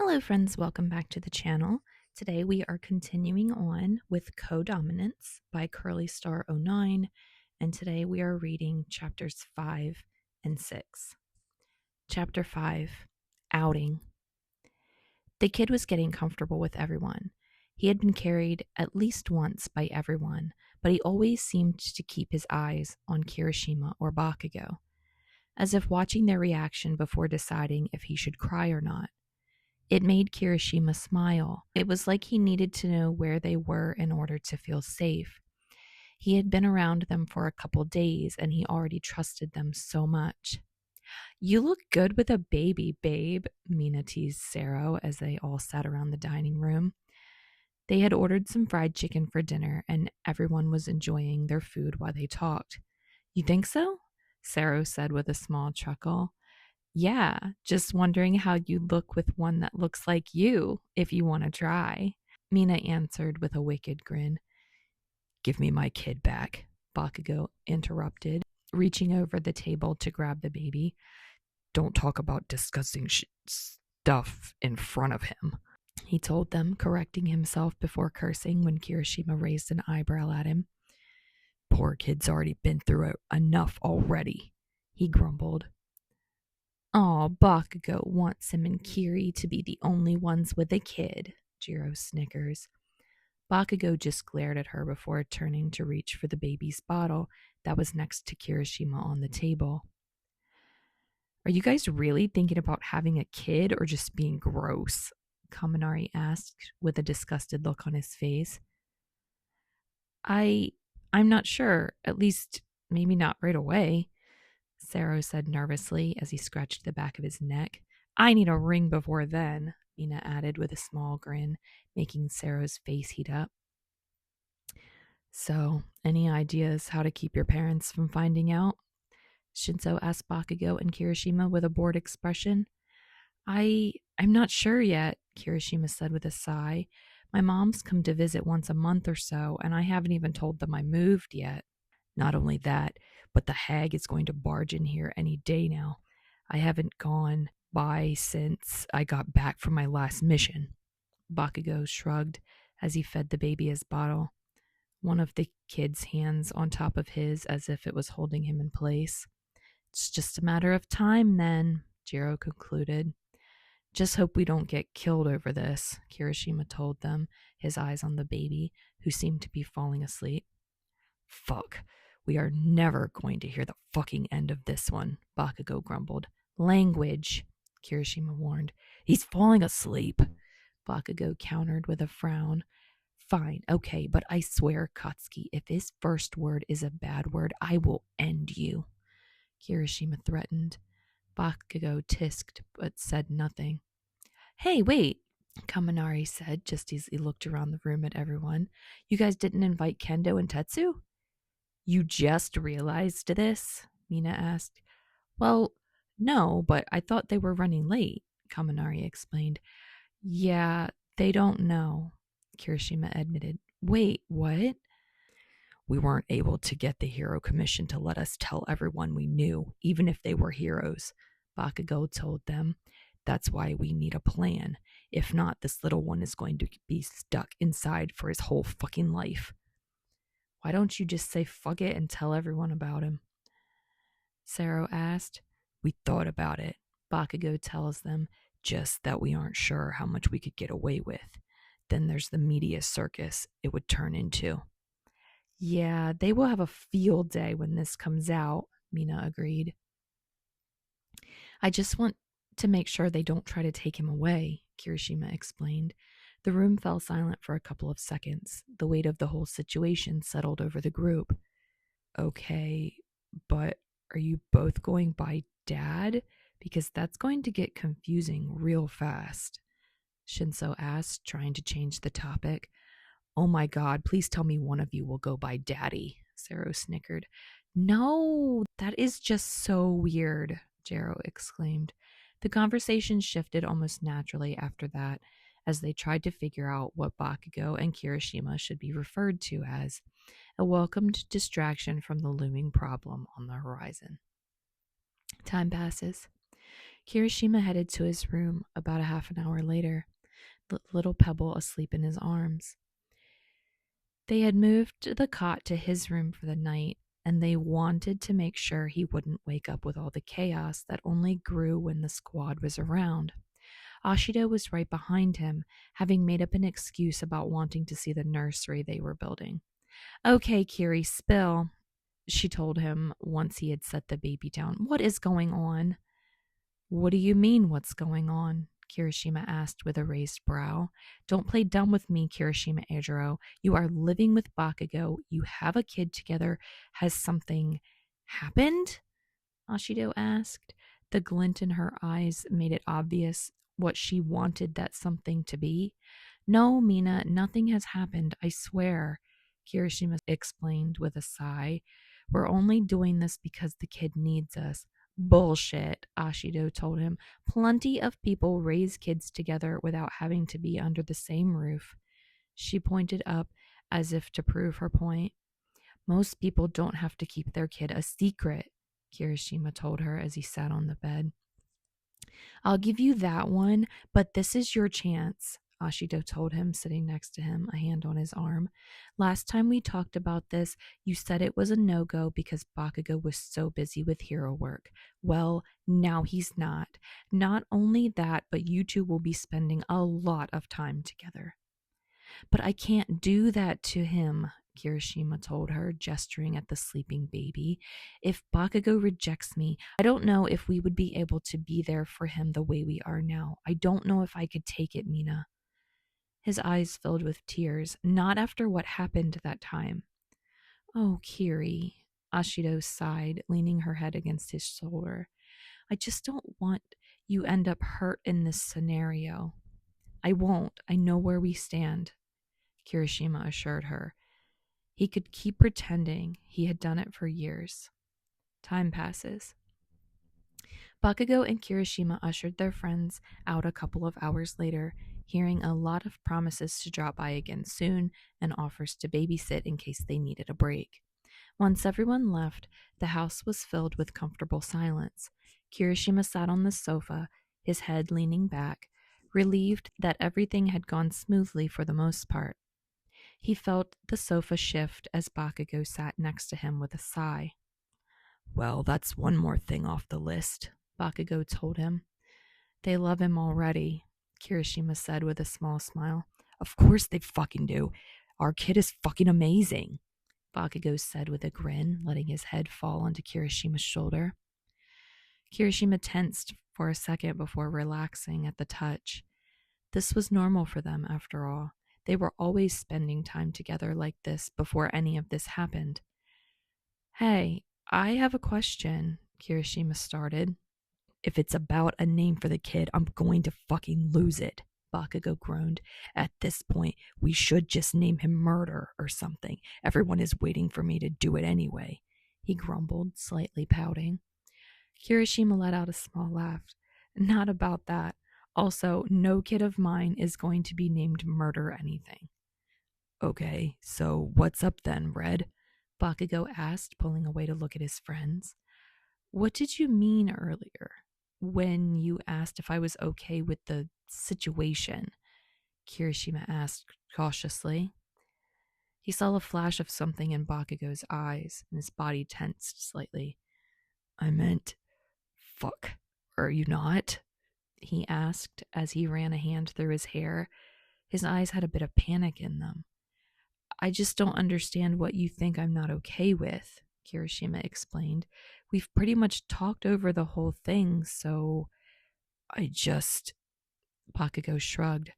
Hello friends, welcome back to the channel. Today we are continuing on with Codominance by Curly Star 09, and today we are reading chapters 5 and 6. Chapter 5, Outing. The kid was getting comfortable with everyone. He had been carried at least once by everyone, but he always seemed to keep his eyes on Kirishima or Bakugou, as if watching their reaction before deciding if he should cry or not. It made Kirishima smile. It was like he needed to know where they were in order to feel safe. He had been around them for a couple days and he already trusted them so much. "You look good with a baby, babe," Mina teased Sero as they all sat around the dining room. They had ordered some fried chicken for dinner and everyone was enjoying their food while they talked. "You think so?" Sero said with a small chuckle. "Yeah, just wondering how you'd look with one that looks like you, if you want to try," Mina answered with a wicked grin. "Give me my kid back," Bakugou interrupted, reaching over the table to grab the baby. "Don't talk about disgusting stuff in front of him," he told them, correcting himself before cursing when Kirishima raised an eyebrow at him. "Poor kid's already been through enough already," he grumbled. "Aw, Bakugou wants him and Kiri to be the only ones with a kid," Jiro snickers. Bakugou just glared at her before turning to reach for the baby's bottle that was next to Kirishima on the table. "Are you guys really thinking about having a kid or just being gross?" Kaminari asked with a disgusted look on his face. I'm not sure, at least maybe not right away," Sero said nervously as he scratched the back of his neck. "I need a ring before then," Mina added with a small grin, making Sero's face heat up. "So, any ideas how to keep your parents from finding out?" Shinso asked Bakugou and Kirishima with a bored expression. I'm not sure yet," Kirishima said with a sigh. "My mom's come to visit once a month or so, and I haven't even told them I moved yet. Not only that, but the hag is going to barge in here any day now. I haven't gone by since I got back from my last mission." Bakugou shrugged as he fed the baby his bottle, one of the kid's hands on top of his as if it was holding him in place. "It's just a matter of time then," Jiro concluded. "Just hope we don't get killed over this," Kirishima told them, his eyes on the baby, who seemed to be falling asleep. "Fuck. We are never going to hear the fucking end of this one," Bakugou grumbled. "Language," Kirishima warned. "He's falling asleep," Bakugou countered with a frown. "Fine, okay, but I swear, Katsuki, if his first word is a bad word, I will end you," Kirishima threatened. Bakugou tisked but said nothing. "Hey, wait," Kaminari said just as he looked around the room at everyone. "You guys didn't invite Kendo and Tetsu?" "You just realized this?" Mina asked. "Well, no, but I thought they were running late," Kaminari explained. "Yeah, they don't know," Kirishima admitted. "Wait, what?" "We weren't able to get the hero commission to let us tell everyone we knew, even if they were heroes," Bakugou told them. "That's why we need a plan. If not, this little one is going to be stuck inside for his whole fucking life." "Why don't you just say fuck it and tell everyone about him?" Sero asked. "We thought about it," Bakugou tells them, "just that we aren't sure how much we could get away with. Then there's the media circus it would turn into." "Yeah, they will have a field day when this comes out," Mina agreed. "I just want to make sure they don't try to take him away," Kirishima explained. The room fell silent for a couple of seconds. The weight of the whole situation settled over the group. "Okay, but are you both going by Dad? Because that's going to get confusing real fast," Shinso asked, trying to change the topic. "Oh my god, please tell me one of you will go by Daddy," Sero snickered. "No, that is just so weird," Jero exclaimed. The conversation shifted almost naturally after that, as they tried to figure out what Bakugou and Kirishima should be referred to as, a welcomed distraction from the looming problem on the horizon. Time passes. Kirishima headed to his room about a half an hour later, the little pebble asleep in his arms. They had moved the cot to his room for the night, and they wanted to make sure he wouldn't wake up with all the chaos that only grew when the squad was around. Ashido was right behind him, having made up an excuse about wanting to see the nursery they were building. Okay, Kiri, spill, she told him once he had set the baby down. What is going on? What do you mean, what's going on? Kirishima asked with a raised brow. Don't play dumb with me, Kirishima Eijirou. You are living with Bakugou. You have a kid together. Has something happened? Ashido asked. The glint in her eyes made it obvious what she wanted that something to be. No, Mina, nothing has happened, I swear, Kirishima explained with a sigh. We're only doing this because the kid needs us. Bullshit, Ashido told him. Plenty of people raise kids together without having to be under the same roof. She pointed up as if to prove her point. Most people don't have to keep their kid a secret, Kirishima told her as he sat on the bed. I'll give you that one, but this is your chance, Ashido told him, sitting next to him, a hand on his arm. Last time we talked about this, you said it was a no-go because Bakugou was so busy with hero work. Well, now he's not. Not only that, but you two will be spending a lot of time together. But I can't do that to him, Kirishima told her, gesturing at the sleeping baby. If Bakugou rejects me, I don't know if we would be able to be there for him the way we are now. I don't know if I could take it, Mina. His eyes filled with tears, not after what happened that time. Oh, Kiri, Ashido sighed, leaning her head against his shoulder. I just don't want you end up hurt in this scenario. I won't. I know where we stand, Kirishima assured her. He could keep pretending. He had done it for years. Time passes. Bakugou and Kirishima ushered their friends out a couple of hours later, hearing a lot of promises to drop by again soon and offers to babysit in case they needed a break. Once everyone left, the house was filled with comfortable silence. Kirishima sat on the sofa, his head leaning back, relieved that everything had gone smoothly for the most part. He felt the sofa shift as Bakugou sat next to him with a sigh. Well, that's one more thing off the list, Bakugou told him. They love him already, Kirishima said with a small smile. Of course they fucking do. Our kid is fucking amazing, Bakugou said with a grin, letting his head fall onto Kirishima's shoulder. Kirishima tensed for a second before relaxing at the touch. This was normal for them, after all. They were always spending time together like this before any of this happened. Hey, I have a question, Kirishima started. If it's about a name for the kid, I'm going to fucking lose it, Bakugou groaned. At this point, we should just name him Murder or something. Everyone is waiting for me to do it anyway, he grumbled, slightly pouting. Kirishima let out a small laugh. Not about that. Also, no kid of mine is going to be named Murder anything. Okay, so what's up then, Red? Bakugou asked, pulling away to look at his friends. What did you mean earlier when you asked if I was okay with the situation? Kirishima asked cautiously. He saw a flash of something in Bakugou's eyes, and his body tensed slightly. I meant, fuck, are you not? He asked as he ran a hand through his hair. His eyes had a bit of panic in them. I just don't understand what you think I'm not okay with, Kirishima explained. We've pretty much talked over the whole thing, so Bakugou shrugged.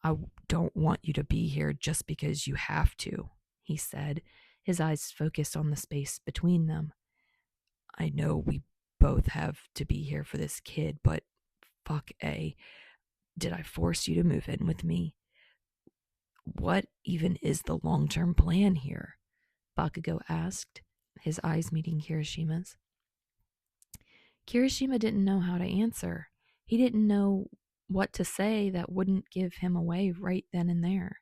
I don't want you to be here just because you have to, he said, his eyes focused on the space between them. I know we both have to be here for this kid, but fuck did I force you to move in with me? What even is the long-term plan here? Bakugou asked, his eyes meeting Kirishima's. Kirishima didn't know how to answer. He didn't know what to say that wouldn't give him away right then and there.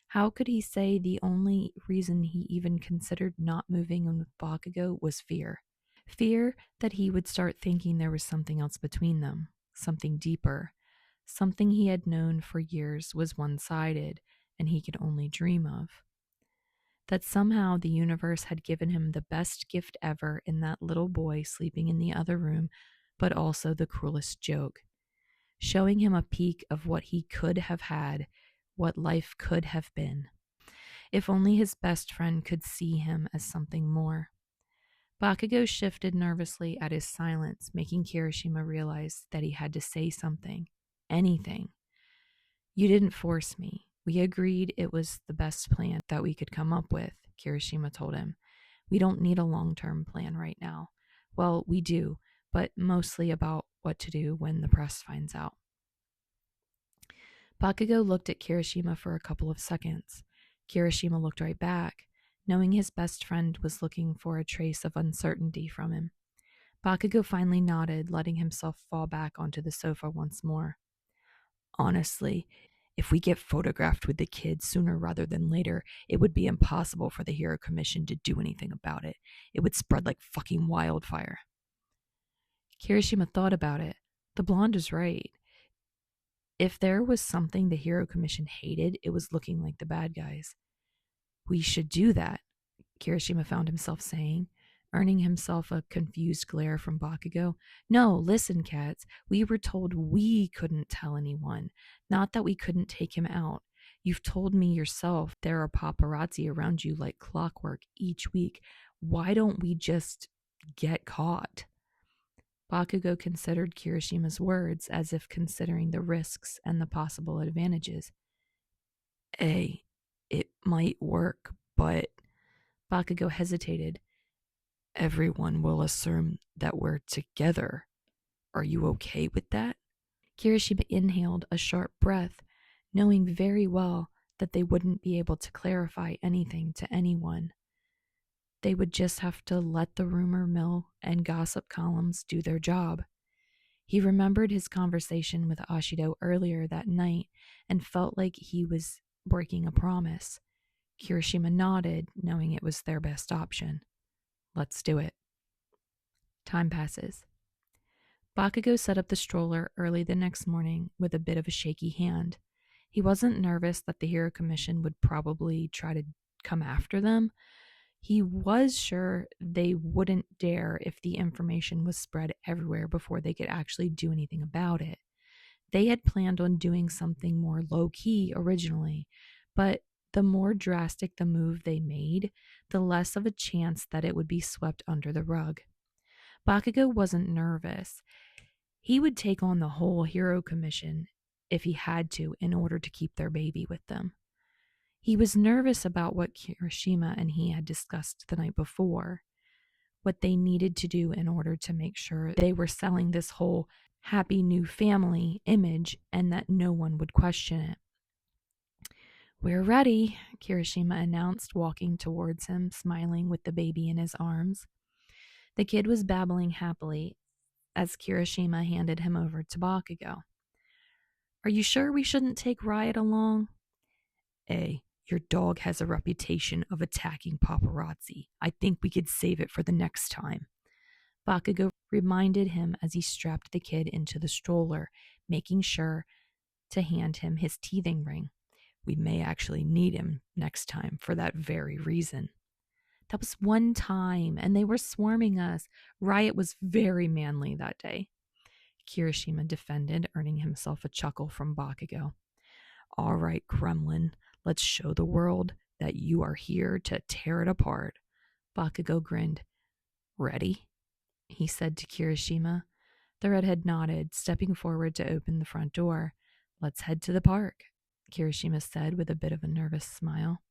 How could he say the only reason he even considered not moving in with Bakugou was fear? Fear that he would start thinking there was something else between them, something deeper, something he had known for years was one-sided and he could only dream of. That somehow the universe had given him the best gift ever in that little boy sleeping in the other room, but also the cruelest joke, showing him a peek of what he could have had, what life could have been. If only his best friend could see him as something more. Bakugou shifted nervously at his silence, making Kirishima realize that he had to say something, anything. You didn't force me. We agreed it was the best plan that we could come up with, Kirishima told him. We don't need a long-term plan right now. Well, we do, but mostly about what to do when the press finds out. Bakugou looked at Kirishima for a couple of seconds. Kirishima looked right back, knowing his best friend was looking for a trace of uncertainty from him. Bakugou finally nodded, letting himself fall back onto the sofa once more. Honestly, if we get photographed with the kids sooner rather than later, it would be impossible for the Hero Commission to do anything about it. It would spread like fucking wildfire. Kirishima thought about it. The blonde is right. If there was something the Hero Commission hated, it was looking like the bad guys. We should do that, Kirishima found himself saying, earning himself a confused glare from Bakugou. No, listen, cats. We were told we couldn't tell anyone, not that we couldn't take him out. You've told me yourself there are paparazzi around you like clockwork each week. Why don't we just get caught? Bakugou considered Kirishima's words as if considering the risks and the possible advantages. It might work, but Bakugou hesitated. Everyone will assume that we're together. Are you okay with that? Kirishima inhaled a sharp breath, knowing very well that they wouldn't be able to clarify anything to anyone. They would just have to let the rumor mill and gossip columns do their job. He remembered his conversation with Ashido earlier that night and felt like he was breaking a promise. Kirishima nodded, knowing it was their best option. Let's do it. Time passes. Bakugou set up the stroller early the next morning with a bit of a shaky hand. He wasn't nervous that the Hero Commission would probably try to come after them. He was sure they wouldn't dare if the information was spread everywhere before they could actually do anything about it. They had planned on doing something more low-key originally, but the more drastic the move they made, the less of a chance that it would be swept under the rug. Bakugou wasn't nervous. He would take on the whole Hero Commission if he had to in order to keep their baby with them. He was nervous about what Kirishima and he had discussed the night before, what they needed to do in order to make sure they were selling this whole happy new family image and that no one would question it. We're ready, Kirishima announced, walking towards him, smiling with the baby in his arms. The kid was babbling happily as Kirishima handed him over to Bakugou. Are you sure we shouldn't take Riot along? Your dog has a reputation of attacking paparazzi. I think we could save it for the next time. Bakugou reminded him as he strapped the kid into the stroller, making sure to hand him his teething ring. We may actually need him next time for that very reason. That was one time, and they were swarming us. Riot was very manly that day, Kirishima defended, earning himself a chuckle from Bakugou. All right, gremlin, let's show the world that you are here to tear it apart. Bakugou grinned. Ready? He said to Kirishima. The redhead nodded, stepping forward to open the front door. Let's head to the park, Kirishima said with a bit of a nervous smile.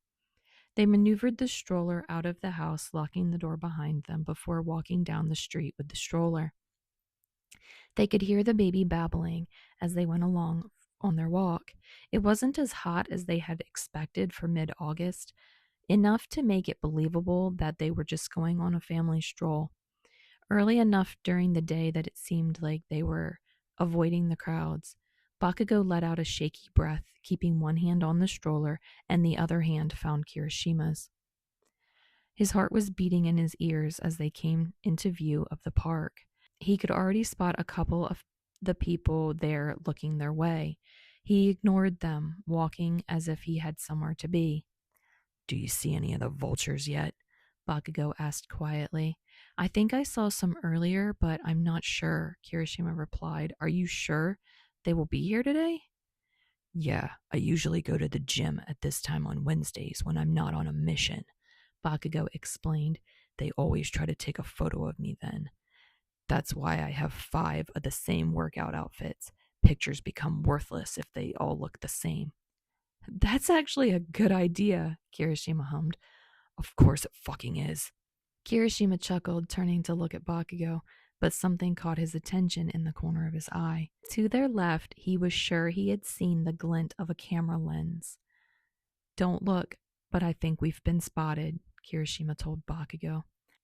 They maneuvered the stroller out of the house, locking the door behind them before walking down the street with the stroller. They could hear the baby babbling as they went along on their walk. It wasn't as hot as they had expected for mid-August, enough to make it believable that they were just going on a family stroll. Early enough during the day that it seemed like they were avoiding the crowds. Bakugou let out a shaky breath, keeping one hand on the stroller and the other hand found Kirishima's. His heart was beating in his ears as they came into view of the park. He could already spot a couple of the people there looking their way. He ignored them, walking as if he had somewhere to be. "Do you see any of the vultures yet?" Bakugou asked quietly. "I think I saw some earlier, but I'm not sure," Kirishima replied. "Are you sure they will be here today?" "Yeah, I usually go to the gym at this time on Wednesdays when I'm not on a mission," Bakugou explained. "They always try to take a photo of me then. That's why I have 5 of the same workout outfits. Pictures become worthless if they all look the same." "That's actually a good idea," Kirishima hummed. "Of course it fucking is." Kirishima chuckled, turning to look at Bakugou, but something caught his attention in the corner of his eye. To their left, he was sure he had seen the glint of a camera lens. "Don't look, but I think we've been spotted," Kirishima told Bakugou.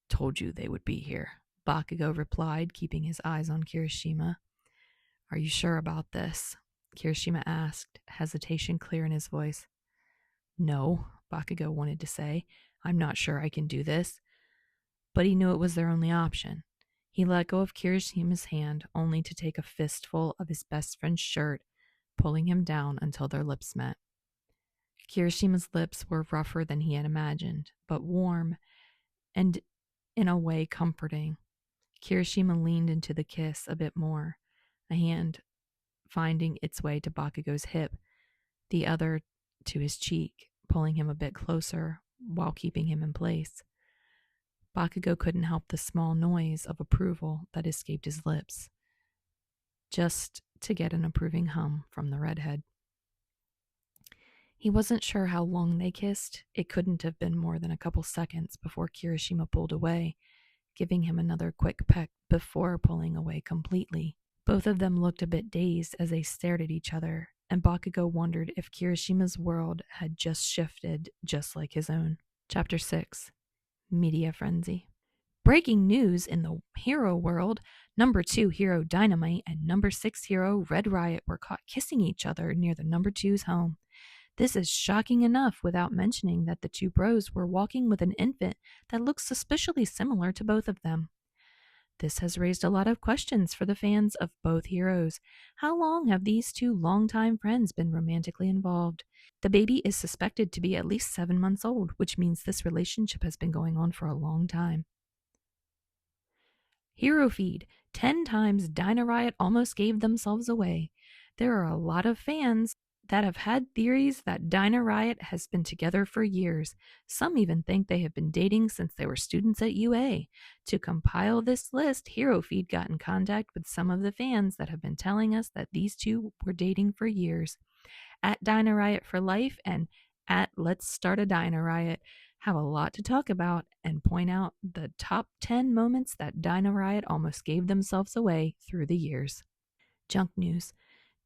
"Told you they would be here," Bakugou replied, keeping his eyes on Kirishima. "Are you sure about this?" Kirishima asked, hesitation clear in his voice. "No," Bakugou wanted to say. "I'm not sure I can do this." But he knew it was their only option. He let go of Kirishima's hand, only to take a fistful of his best friend's shirt, pulling him down until their lips met. Kirishima's lips were rougher than he had imagined, but warm and, in a way, comforting. Kirishima leaned into the kiss a bit more, a hand finding its way to Bakugou's hip, the other to his cheek, pulling him a bit closer while keeping him in place. Bakugou couldn't help the small noise of approval that escaped his lips, just to get an approving hum from the redhead. He wasn't sure how long they kissed. It couldn't have been more than a couple seconds before Kirishima pulled away, giving him another quick peck before pulling away completely. Both of them looked a bit dazed as they stared at each other, and Bakugou wondered if Kirishima's world had just shifted just like his own. Chapter 6. Media Frenzy. Breaking news in the hero world. Number 2 hero Dynamite and number 6 hero Red Riot were caught kissing each other near the number 2's home. This is shocking enough without mentioning that the two bros were walking with an infant that looks suspiciously similar to both of them. This has raised a lot of questions for the fans of both heroes. How long have these two longtime friends been romantically involved? The baby is suspected to be at least 7 months old, which means this relationship has been going on for a long time. Hero feed. 10 times Dynamite almost gave themselves away. There are a lot of fans that have had theories that Dynamite has been together for years. Some even think they have been dating since they were students at UA. To compile this list, Hero Feed got in contact with some of the fans that have been telling us that these two were dating for years. At Dynamite for Life and at Let's Start a Dynamite have a lot to talk about and point out the top 10 moments that Dynamite almost gave themselves away through the years. Junk news.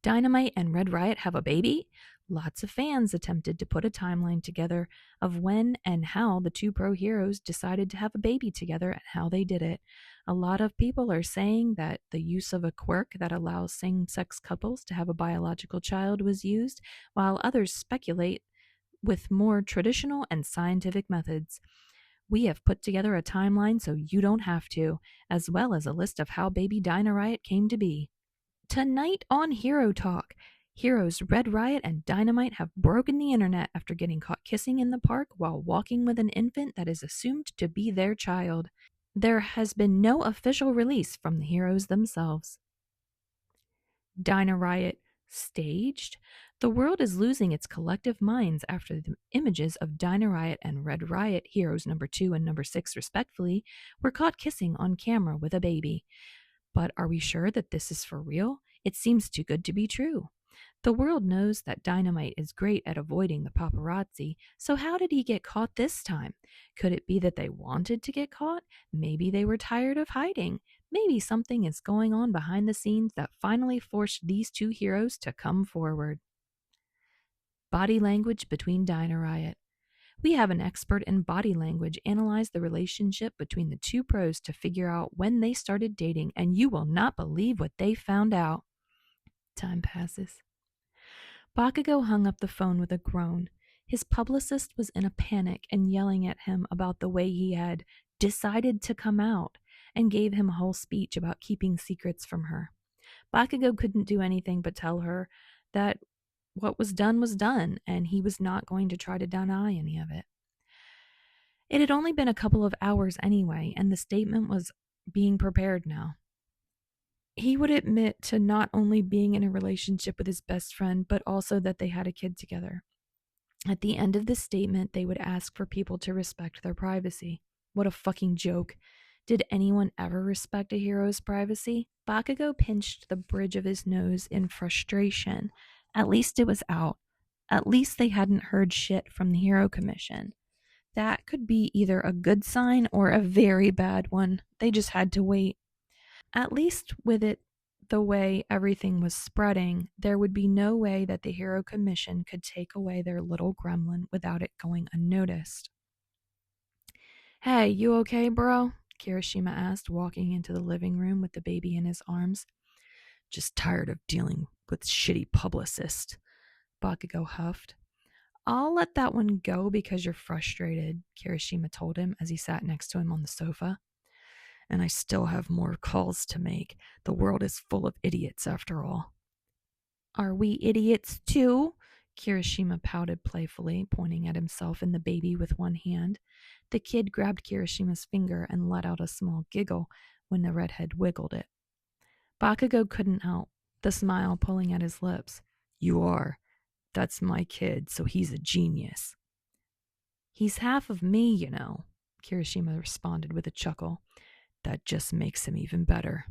Dynamite and Red Riot have a baby? Lots of fans attempted to put a timeline together of when and how the two pro heroes decided to have a baby together and how they did it. A lot of people are saying that the use of a quirk that allows same-sex couples to have a biological child was used, while others speculate with more traditional and scientific methods. We have put together a timeline so you don't have to, as well as a list of how baby Dynamite came to be. Tonight on Hero Talk, heroes Red Riot and Dynamite have broken the internet after getting caught kissing in the park while walking with an infant that is assumed to be their child. There has been no official release from the heroes themselves. Dynamite staged? The world is losing its collective minds after the images of Dynamite and Red Riot, heroes number 2 and number 6 respectively, were caught kissing on camera with a baby. But are we sure that this is for real? It seems too good to be true. The world knows that Dynamite is great at avoiding the paparazzi, so how did he get caught this time? Could it be that they wanted to get caught? Maybe they were tired of hiding. Maybe something is going on behind the scenes that finally forced these two heroes to come forward. Body language between Dynamite. We have an expert in body language analyze the relationship between the two pros to figure out when they started dating, and you will not believe what they found out. Time passes. Bakugou hung up the phone with a groan. His publicist was in a panic and yelling at him about the way he had decided to come out and gave him a whole speech about keeping secrets from her. Bakugou couldn't do anything but tell her that what was done, and he was not going to try to deny any of it. It had only been a couple of hours anyway, and the statement was being prepared now. He would admit to not only being in a relationship with his best friend, but also that they had a kid together. At the end of the statement, they would ask for people to respect their privacy. What a fucking joke. Did anyone ever respect a hero's privacy? Bakugou pinched the bridge of his nose in frustration. At least it was out. At least they hadn't heard shit from the Hero Commission. That could be either a good sign or a very bad one. They just had to wait. At least with it the way everything was spreading, there would be no way that the Hero Commission could take away their little gremlin without it going unnoticed. Hey, you okay, bro? Kirishima asked, walking into the living room with the baby in his arms. Just tired of dealing with shitty publicists, Bakugou huffed. I'll let that one go because you're frustrated, Kirishima told him as he sat next to him on the sofa. And I still have more calls to make. The world is full of idiots after all. Are we idiots too? Kirishima pouted playfully, pointing at himself and the baby with one hand. The kid grabbed Kirishima's finger and let out a small giggle when the redhead wiggled it. Bakugou couldn't help, the smile pulling at his lips. You are. That's my kid, so he's a genius. He's half of me, you know, Kirishima responded with a chuckle. That just makes him even better,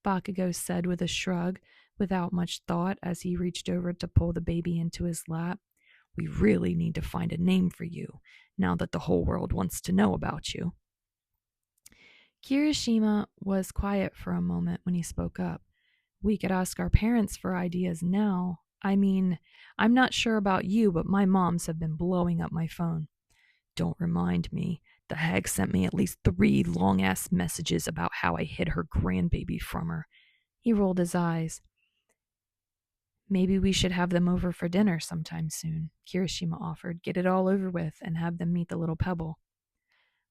Bakugou said with a shrug, without much thought as he reached over to pull the baby into his lap. We really need to find a name for you, now that the whole world wants to know about you. Kirishima was quiet for a moment when he spoke up. We could ask our parents for ideas now. I mean, I'm not sure about you, but my moms have been blowing up my phone. Don't remind me. The hag sent me at least 3 long-ass messages about how I hid her grandbaby from her. He rolled his eyes. Maybe we should have them over for dinner sometime soon, Kirishima offered. Get it all over with and have them meet the little pebble.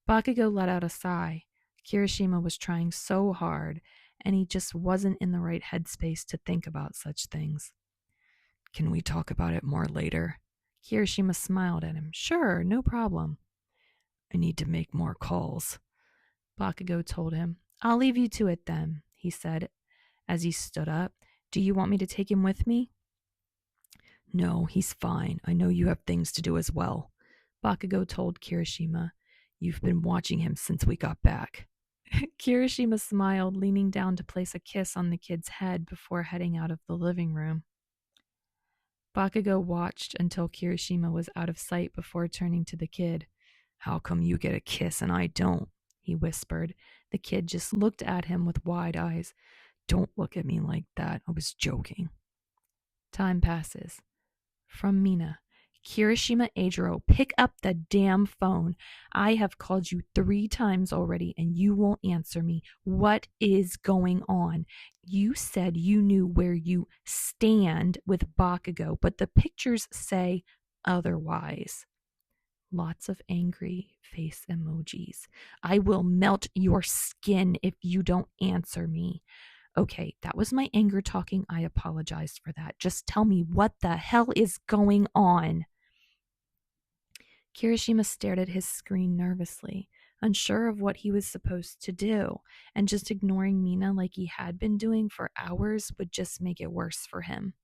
Bakugou let out a sigh. Kirishima was trying so hard, and he just wasn't in the right headspace to think about such things. Can we talk about it more later? Kirishima smiled at him. Sure, no problem. I need to make more calls, Bakugou told him. I'll leave you to it then, he said as he stood up. Do you want me to take him with me? No, he's fine. I know you have things to do as well, Bakugou told Kirishima. You've been watching him since we got back. Kirishima smiled, leaning down to place a kiss on the kid's head before heading out of the living room. Bakugou watched until Kirishima was out of sight before turning to the kid. How come you get a kiss and I don't? He whispered. The kid just looked at him with wide eyes. Don't look at me like that. I was joking. Time passes. From Mina. Kirishima Eijirou, pick up the damn phone. I have called you 3 times already and you won't answer me. What is going on? You said you knew where you stand with Bakugou, but the pictures say otherwise. Lots of angry face emojis. I will melt your skin if you don't answer me. Okay, that was my anger talking. I apologize for that. Just tell me what the hell is going on. Kirishima stared at his screen nervously, unsure of what he was supposed to do, and just ignoring Mina like he had been doing for hours would just make it worse for him.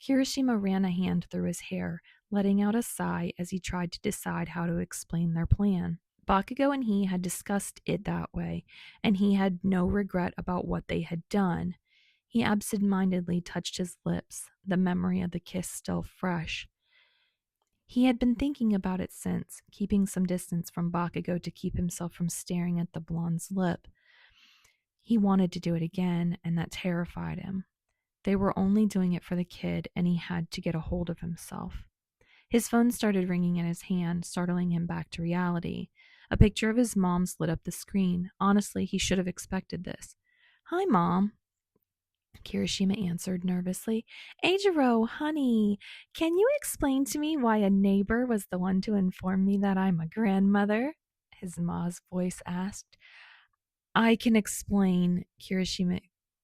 Kirishima ran a hand through his hair, letting out a sigh as he tried to decide how to explain their plan. Bakugou and he had discussed it that way, and he had no regret about what they had done. He absent-mindedly touched his lips, the memory of the kiss still fresh. He had been thinking about it since, keeping some distance from Bakugou to keep himself from staring at the blonde's lip. He wanted to do it again, and that terrified him. They were only doing it for the kid, and he had to get a hold of himself. His phone started ringing in his hand, startling him back to reality. A picture of his mom lit up the screen. Honestly, he should have expected this. Hi, Mom. Kirishima answered nervously. Eijirou, honey, can you explain to me why a neighbor was the one to inform me that I'm a grandmother? His ma's voice asked. I can explain, Kirishima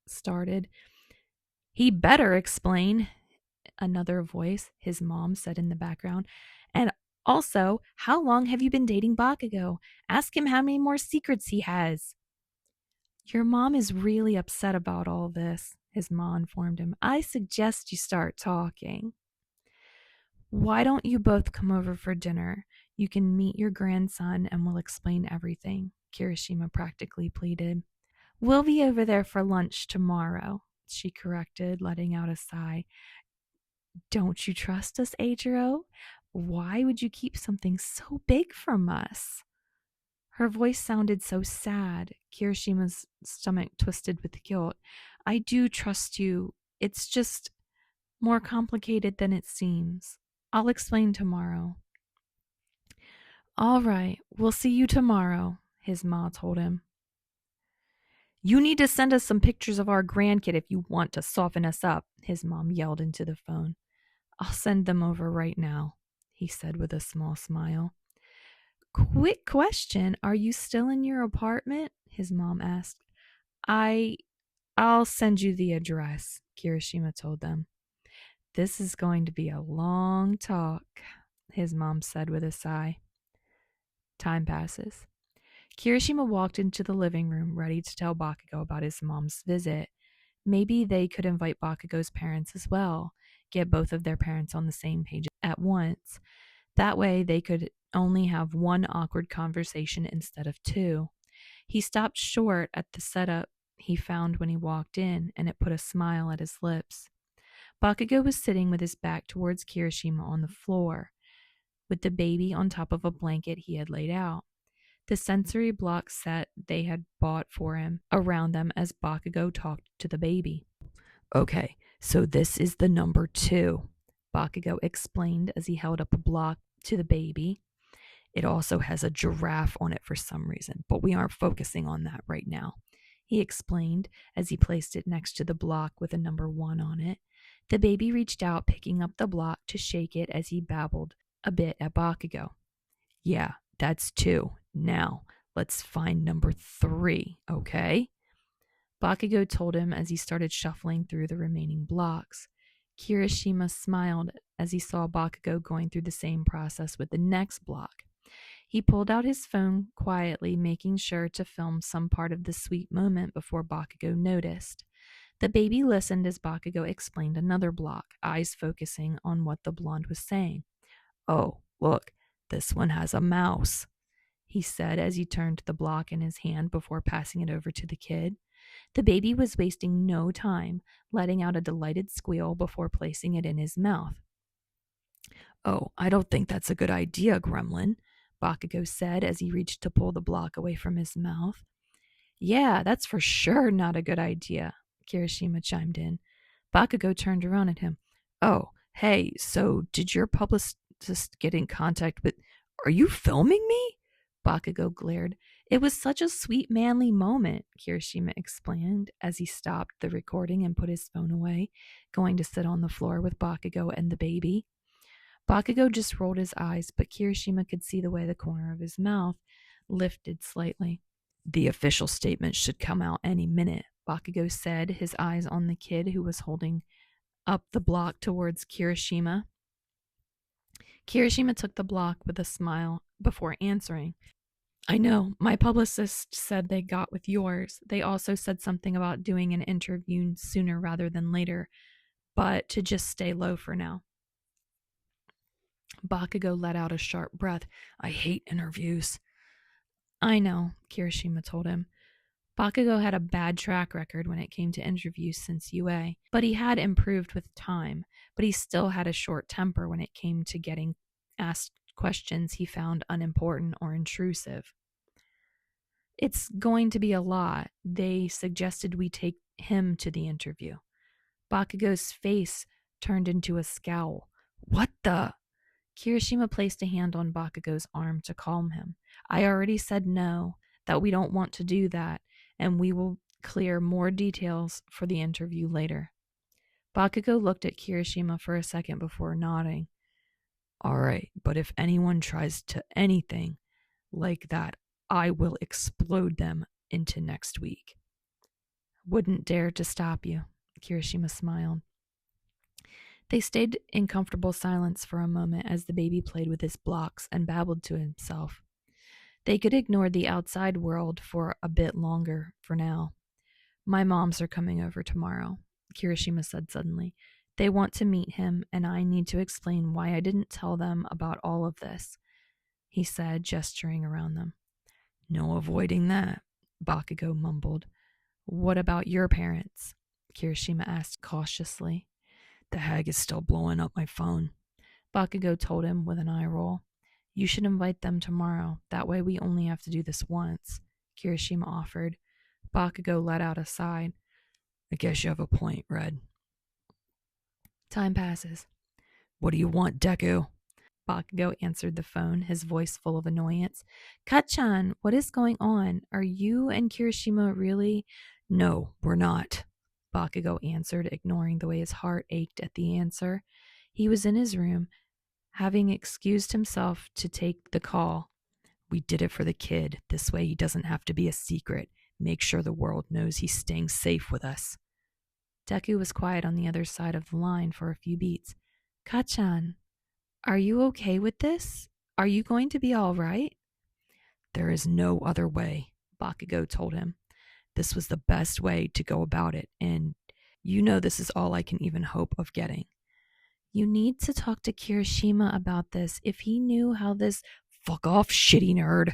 started. He better explain, another voice, his mom said in the background. And also, how long have you been dating Bakugou? Ask him how many more secrets he has. Your mom is really upset about all this, his ma informed him. I suggest you start talking. Why don't you both come over for dinner? You can meet your grandson and we'll explain everything, Kirishima practically pleaded. We'll be over there for lunch tomorrow, she corrected, letting out a sigh. Don't you trust us, Eijirou? Why would you keep something so big from us? Her voice sounded so sad. Kirishima's stomach twisted with guilt. I do trust you. It's just more complicated than it seems. I'll explain tomorrow. All right, we'll see you tomorrow, his ma told him. You need to send us some pictures of our grandkid if you want to soften us up, his mom yelled into the phone. I'll send them over right now, he said with a small smile. Quick question, are you still in your apartment? His mom asked. I'll send you the address, Kirishima told them. This is going to be a long talk, his mom said with a sigh. Time passes. Kirishima walked into the living room, ready to tell Bakugou about his mom's visit. Maybe they could invite Bakugou's parents as well, get both of their parents on the same page at once. That way they could only have one awkward conversation instead of two. He stopped short at the setup he found when he walked in, and it put a smile at his lips. Bakugou was sitting with his back towards Kirishima on the floor, with the baby on top of a blanket he had laid out. The sensory block set they had bought for him around them as Bakugou talked to the baby. Okay, so this is the number 2, Bakugou explained as he held up a block to the baby. It also has a giraffe on it for some reason, but we aren't focusing on that right now, he explained as he placed it next to the block with a number 1 on it. The baby reached out, picking up the block to shake it as he babbled a bit at Bakugou. Yeah, that's 2. Now, let's find number 3, okay? Bakugou told him as he started shuffling through the remaining blocks. Kirishima smiled as he saw Bakugou going through the same process with the next block. He pulled out his phone quietly, making sure to film some part of the sweet moment before Bakugou noticed. The baby listened as Bakugou explained another block, eyes focusing on what the blonde was saying. Oh, look, this one has a mouse, he said as he turned the block in his hand before passing it over to the kid. The baby was wasting no time, letting out a delighted squeal before placing it in his mouth. Oh, I don't think that's a good idea, Gremlin, Bakugou said as he reached to pull the block away from his mouth. Yeah, that's for sure not a good idea, Kirishima chimed in. Bakugou turned around at him. Oh, hey, so did your publicist get in contact with... Are you filming me? Bakugou glared. It was such a sweet, manly moment, Kirishima explained as he stopped the recording and put his phone away, going to sit on the floor with Bakugou and the baby. Bakugou just rolled his eyes, but Kirishima could see the way the corner of his mouth lifted slightly. The official statement should come out any minute, Bakugou said, his eyes on the kid who was holding up the block towards Kirishima. Kirishima took the block with a smile before answering. I know, my publicist said they got with yours. They also said something about doing an interview sooner rather than later, but to just stay low for now. Bakugou let out a sharp breath. I hate interviews. I know, Kirishima told him. Bakugou had a bad track record when it came to interviews since UA, but he had improved with time, but he still had a short temper when it came to getting asked questions he found unimportant or intrusive. It's going to be a lot. They suggested we take him to the interview. Bakugou's face turned into a scowl. What the? Kirishima placed a hand on Bakugou's arm to calm him. I already said no, that we don't want to do that, and we will clear more details for the interview later. Bakugou looked at Kirishima for a second before nodding. All right, but if anyone tries to anything like that, I will explode them into next week. Wouldn't dare to stop you, Kirishima smiled. They stayed in comfortable silence for a moment as the baby played with his blocks and babbled to himself. They could ignore the outside world for a bit longer for now. My moms are coming over tomorrow, Kirishima said suddenly. They want to meet him, and I need to explain why I didn't tell them about all of this, he said, gesturing around them. No avoiding that, Bakugou mumbled. What about your parents? Kirishima asked cautiously. The hag is still blowing up my phone, Bakugou told him with an eye roll. You should invite them tomorrow. That way we only have to do this once, Kirishima offered. Bakugou let out a sigh. I guess you have a point, Red. Time passes. What do you want, Deku? Bakugou answered the phone, his voice full of annoyance. Kat-chan, what is going on? Are you and Kirishima really? No, we're not, Bakugou answered, ignoring the way his heart ached at the answer. He was in his room, having excused himself to take the call. We did it for the kid. This way he doesn't have to be a secret. Make sure the world knows he's staying safe with us. Deku was quiet on the other side of the line for a few beats. Kat-chan, are you okay with this? Are you going to be all right? There is no other way, Bakugou told him. This was the best way to go about it, and you know this is all I can even hope of getting. You need to talk to Kirishima about this. If he knew how this... Fuck off, shitty nerd,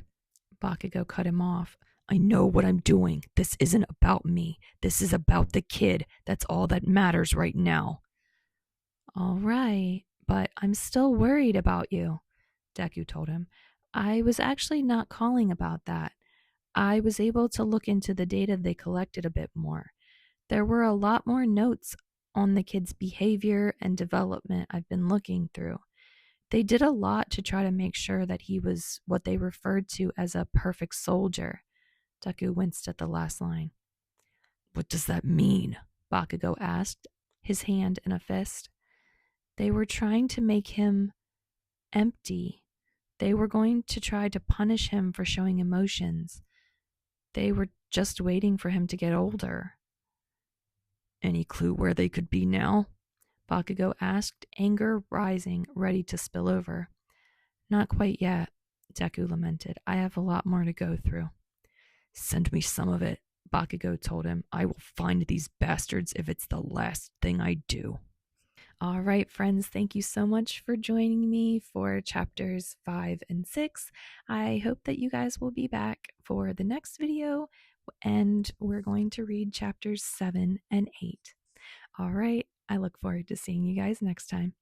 Bakugou cut him off. I know what I'm doing. This isn't about me. This is about the kid. That's all that matters right now. All right, but I'm still worried about you, Deku told him. I was actually not calling about that. I was able to look into the data they collected a bit more. There were a lot more notes on the kid's behavior and development I've been looking through. They did a lot to try to make sure that he was what they referred to as a perfect soldier. Deku winced at the last line. What does that mean? Bakugou asked, his hand in a fist. They were trying to make him empty. They were going to try to punish him for showing emotions. They were just waiting for him to get older. Any clue where they could be now? Bakugou asked, anger rising, ready to spill over. Not quite yet, Deku lamented. I have a lot more to go through. Send me some of it, Bakugou told him. I will find these bastards if it's the last thing I do. All right, friends, thank you so much for joining me for chapters 5 and 6. I hope that you guys will be back for the next video, and we're going to read chapters 7 and 8. All right, I look forward to seeing you guys next time.